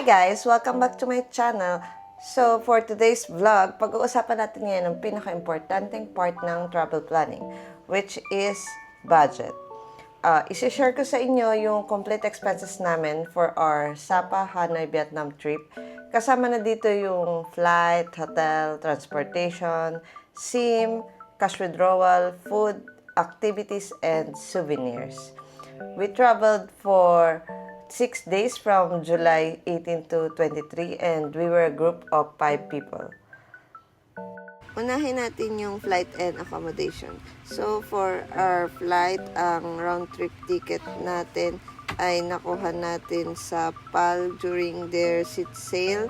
guys! Welcome back to my channel. So, for today's vlog, pag-uusapan natin ngayon ang pinaka-importanting part ng travel planning, which is budget. Isi-share ko sa inyo yung complete expenses namin for our Sapa, Hanoi, Vietnam trip. Kasama na dito yung flight, hotel, transportation, SIM, cash withdrawal, food, activities, and souvenirs. We traveled for 6 days from July 18 to 23 and we were a group of 5 people. Unahin natin yung flight and accommodation. So, for our flight, ang round trip ticket natin ay nakuha natin sa PAL during their seat sale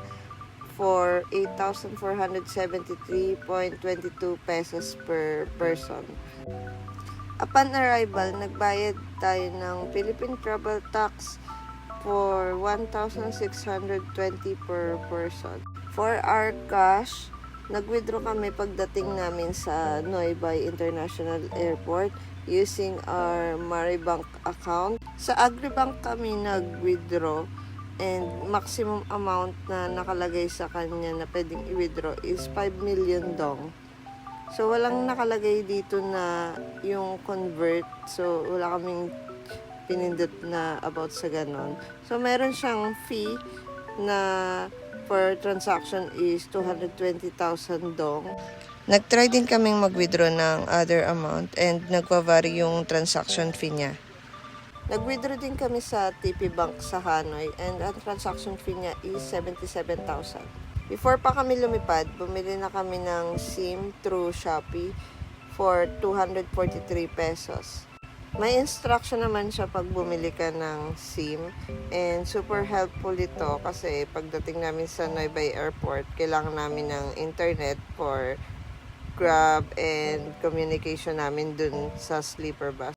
for 8,473.22 pesos per person. Upon arrival, nagbayad tayo ng Philippine Travel Tax for 1,620 per person. For our cash, nag-withdraw kami pagdating namin sa Nui Bai International Airport using our Maribank account. Sa Agribank kami nag-withdraw and maximum amount na nakalagay sa kanya na pwedeng i-withdraw is 5 million dong. So, walang nakalagay dito na yung convert. So, wala kaming pinindot na about sa ganon. So, meron siyang fee na per transaction is 220,000 dong. Nag-try din kaming mag-withdraw ng other amount and nagpa-vary yung transaction fee niya. Nag-withdraw din kami sa TP Bank sa Hanoi and ang transaction fee niya is 77,000. Before pa kami lumipad, bumili na kami ng SIM through Shopee for 243 pesos. May instruction naman siya pag bumili ka ng SIM and super helpful ito kasi pagdating namin sa Nui Bai Airport, kailangan namin ng internet for Grab and communication namin dun sa sleeper bus.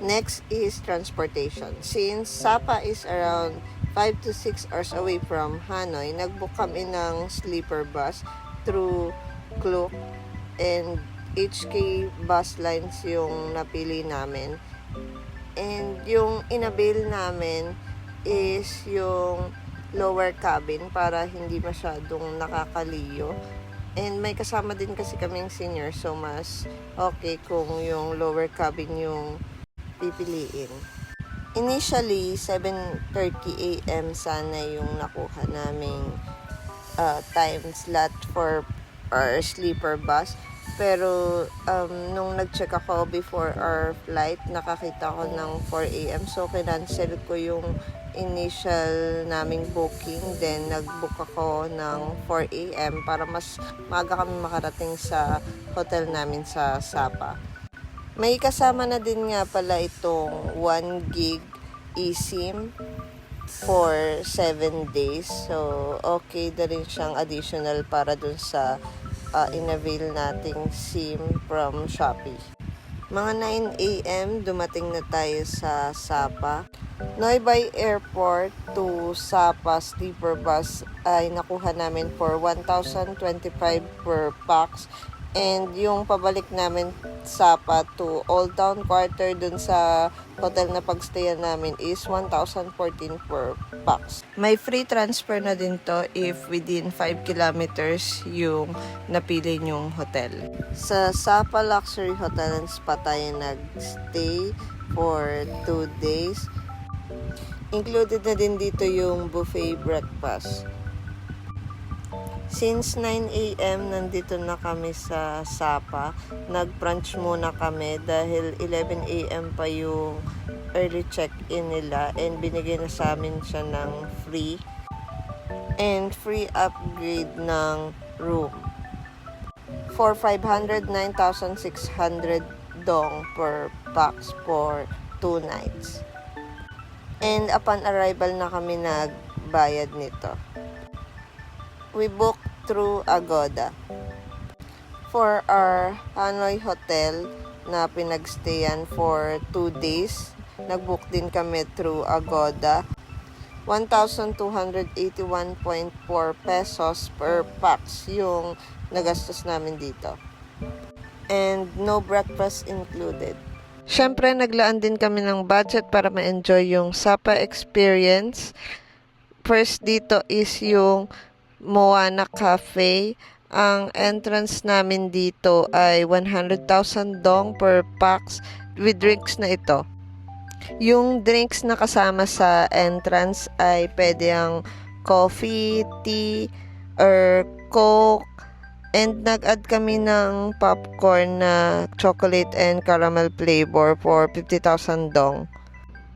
Next is transportation. Since Sapa is around 5 to 6 hours away from Hanoi, nag-book kami ng sleeper bus through Klook and HK bus lines yung napili namin. And yung inabil namin is yung lower cabin para hindi masyadong nakakaliyo. And may kasama din kasi kaming senior, so mas okay kung yung lower cabin yung pipiliin. Initially, 7:30 a.m. sana yung nakuha naming time slot for our sleeper bus. Pero nung nag-check ako before our flight, nakakita ko ng 4 a.m. So, kinancel ko yung initial naming booking. Then, nag-book ako ng 4 a.m. para mas maaga kami makarating sa hotel namin sa Sapa. May kasama na din nga pala itong 1 gig eSIM for 7 days. So, okay na rin siyang additional para dun sa in-avail nating SIM from Shopee. Mga 9 a.m. dumating na tayo sa Sapa. Nui Bai Airport to Sapa sleeper bus ay nakuha namin for 1,025 per pax. And yung pabalik namin Sapa to Old Town Quarter dun sa hotel na pagstayan namin is 1,014 per pax. May free transfer na din to if within 5 kilometers yung napili nyong hotel. Sa Sapa Luxury Hotel and Spa tayo nag-stay for 2 days. Included na din dito yung buffet breakfast. Since 9 a.m. nandito na kami sa Sapa, nag-brunch muna kami dahil 11 a.m. pa yung early check-in nila and binigay na sa amin siya ng free and free upgrade ng room for 509,600 dong per pax for 2 nights. And upon arrival na kami nagbayad nito. We booked through Agoda. For our Hanoi hotel na pinagstayan for 2 days, nag-book din kami through Agoda. 1,281.4 pesos per pax yung nagastos namin dito. And no breakfast included. Siyempre, naglaan din kami ng budget para ma-enjoy yung Sapa experience. First dito is yung Moana Cafe. Ang entrance namin dito ay 100,000 dong per pax with drinks na ito. Yung drinks na kasama sa entrance ay pwede ang coffee, tea, or coke. And nag-add kami ng popcorn na chocolate and caramel flavor for 50,000 dong.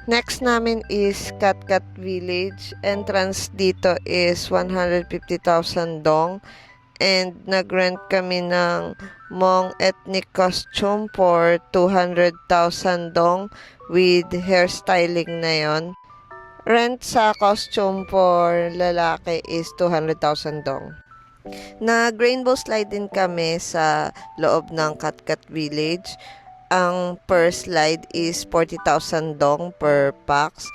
Next namin is Cat Village. Entrance dito is 150,000 dong. And nag-rent kami ng Hmong ethnic costume for 200,000 dong with hairstyling na yon. Rent sa costume for lalaki is 200,000 dong. Nag-rainbow slide din kami sa loob ng Cat Village. Ang per slide is 40,000 dong per pax.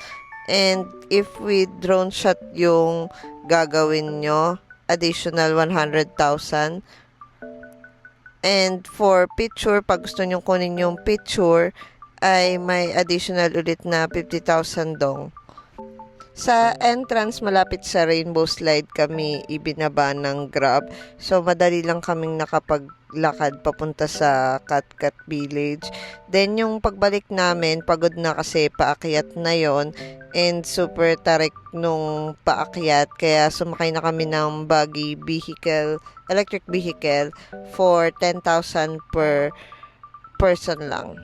And if with drone shot yung gagawin nyo, additional 100,000. And for picture, pag gusto nyo kunin yung picture, ay may additional ulit na 50,000 dong. Sa entrance, malapit sa rainbow slide kami ibinaba ng Grab. So, madali lang kaming nakapaglakad papunta sa Cat Village. Then, yung pagbalik namin, pagod na kasi paakyat na yon and super tarik nung paakyat. Kaya sumakay na kami ng buggy vehicle, electric vehicle for 10,000 per person lang.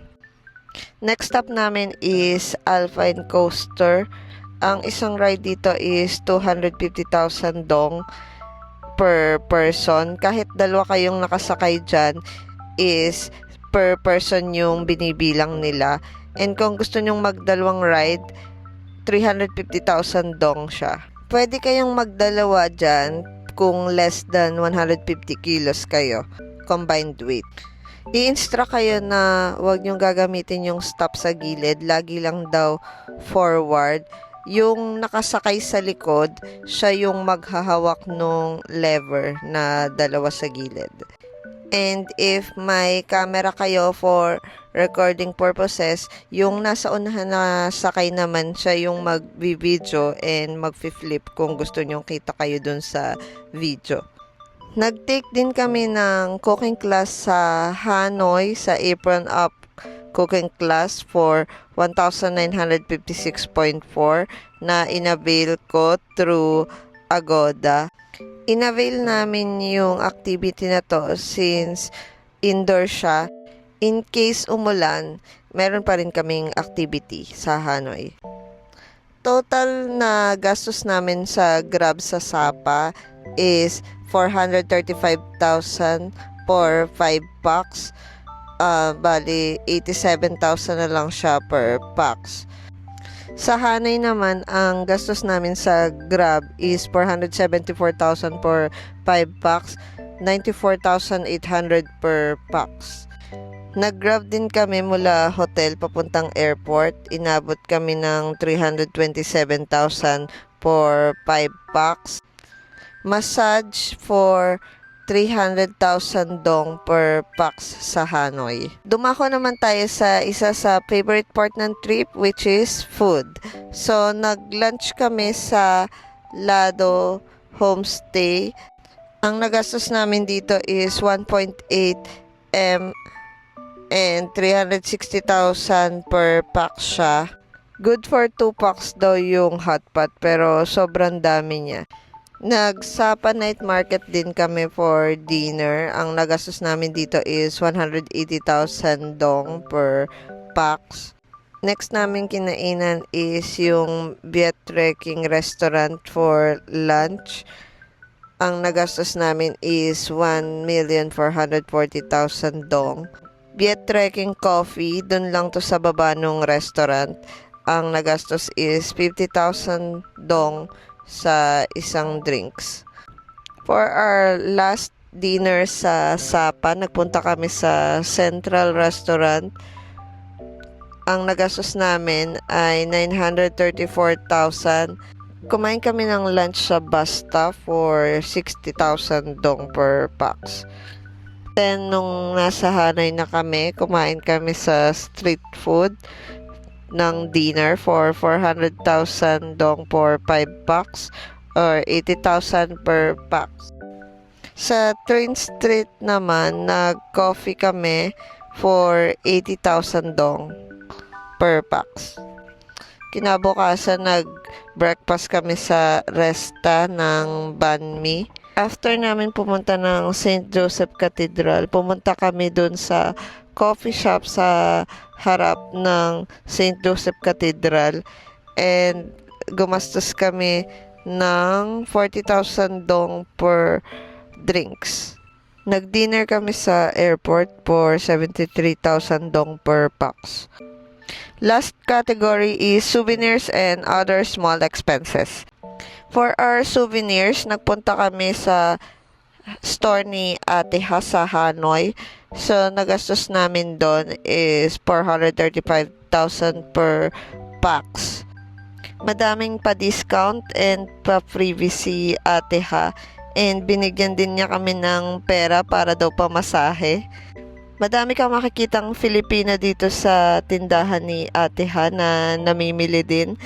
Next stop namin is Alpine Coaster. Ang isang ride dito is 250,000 dong per person. Kahit dalawa kayong nakasakay dyan, is per person yung binibilang nila. And kung gusto nyong magdalawang ride, 350,000 dong siya. Pwede kayong magdalawa dyan kung less than 150 kilos kayo, combined weight. I-instruct kayo na huwag nyong gagamitin yung stop sa gilid, lagi lang daw forward. Yung nakasakay sa likod, siya yung maghahawak nung lever na dalawa sa gilid. And if may camera kayo for recording purposes, yung nasa unahan na sakay naman, siya yung mag-video and mag-flip kung gusto nyong kita kayo dun sa video. Nag-take din kami ng cooking class sa Hanoi, sa Apron Up cooking class for 1,956.4 na inavail ko through Agoda. Inavail namin yung activity na to since indoor siya. In case umulan, meron pa rin kaming activity sa Hanoi. Total na gastos namin sa Grab sa Sapa is 435,000 for 5 packs. Bali, 87,000 na lang siya per pax. Sa Hanoi naman, ang gastos namin sa Grab is 474,000 per 5 packs, 94,800 per pax. Nag-Grab din kami mula hotel papuntang airport. Inabot kami ng 327,000 for 5 packs. Massage for 300,000 dong per pax sa Hanoi. Dumako naman tayo sa isa sa favorite part ng trip, which is food. So, nag-lunch kami sa Lado Homestay. Ang nagastos namin dito is 1.8 M and 360,000 per pax siya. Good for 2 packs daw yung hotpot, pero sobrang dami niya. Nagsapa night market din kami for dinner. Ang nagastos namin dito is 180,000 dong per pax. Next namin kinainan is yung Viet Trekking Restaurant for lunch. Ang nagastos namin is 1,440,000 dong. Viet Trekking Coffee, dun lang to sa baba nung restaurant. Ang nagastos is 50,000 dong sa isang drinks. For our last dinner sa Sapa, nagpunta kami sa Central Restaurant. Ang nagastos namin ay 934,000. Kumain kami ng lunch sa Basta for 60,000 dong per pax. Then, nung nasa Hanoi na kami, kumain kami sa street food. ng dinner for 400,000 dong for 5 packs or 80,000 per pack. Sa Train Street naman, nag-coffee kami for 80,000 dong per packs. Kinabukasan, nag-breakfast kami sa Resta ng Banh Mi. After namin pumunta ng St. Joseph Cathedral, pumunta kami dun sa coffee shop sa harap ng St. Joseph Cathedral and gumastos kami ng 40,000 dong per drinks. Nag-dinner kami sa airport for 73,000 dong per pax. Last category is souvenirs and other small expenses. For our souvenirs, nagpunta kami sa store ni Ate Ha sa Hanoi. So, nagastos namin doon is 435,000 per pax. Madaming pa-discount and pa-freebie si Ate Ha. And binigyan din niya kami ng pera para daw pamasahe. Madami kang makikitang Filipino dito sa tindahan ni Ate Ha na namimili din.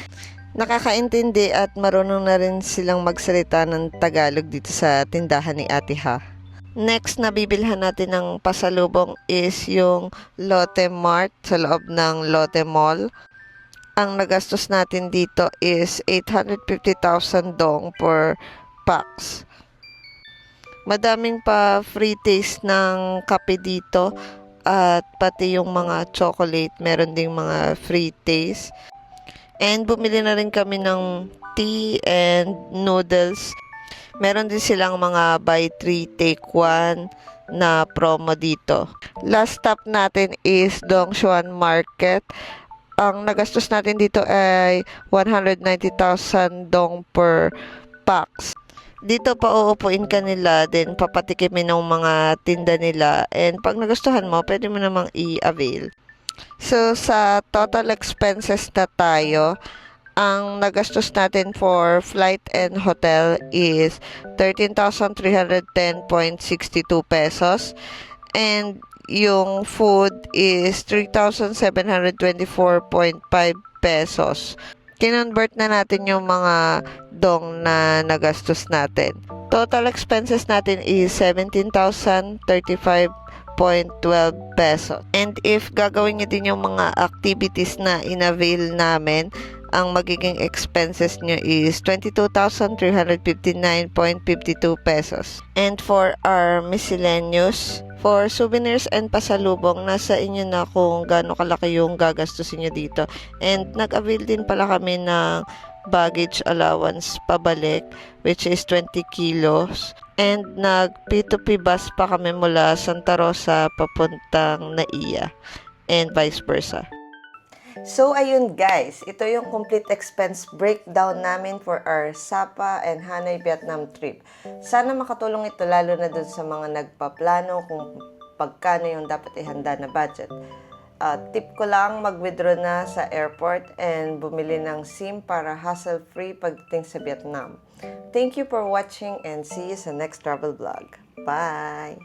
Nakakaintindi at marunong na rin silang magsalita ng Tagalog dito sa tindahan ni Ate Ha. Next na bibilhan natin ng pasalubong is yung Lotte Mart sa loob ng Lotte Mall. Ang nagastos natin dito is 850,000 dong per pax. Madaming pa free taste ng kape dito at pati yung mga chocolate, meron ding mga free taste. And bumili na rin kami ng tea and noodles. Meron din silang mga buy 3 take 1 na promo dito. Last stop natin is Dongshuan Market. Ang nagastos natin dito ay 190,000 dong per pax. Dito pa uupuin ka nila, then papatikimin ng mga tinda nila. And pag nagustuhan mo, pwede mo namang i-avail. So, sa total expenses na tayo, ang nagastos natin for flight and hotel is 13,310.62 pesos. And yung food is 3,724.5 pesos. Kinonvert na natin yung mga dong na nagastos natin. Total expenses natin is 17,035.12 pesos. And if gagawin nyo din yung mga activities na inavail namin, ang magiging expenses nyo is 22,359.52 pesos. And for our miscellaneous, for souvenirs and pasalubong, nasa inyo na kung gaano kalaki yung gagastusin nyo dito. And nag-avail din pala kami ng baggage allowance pabalik, which is 20 kilos. And nag-P2P bus pa kami mula Santa Rosa papuntang Naiya and vice versa. So, ayun guys, ito yung complete expense breakdown namin for our Sapa and Hanoi Vietnam trip. Sana makatulong ito lalo na dun sa mga nagpaplano kung pagkano yung dapat ihanda na budget. Tip ko lang, mag-withdraw na sa airport and bumili ng SIM para hassle-free pagdating sa Vietnam. Thank you for watching and see you sa next travel vlog. Bye!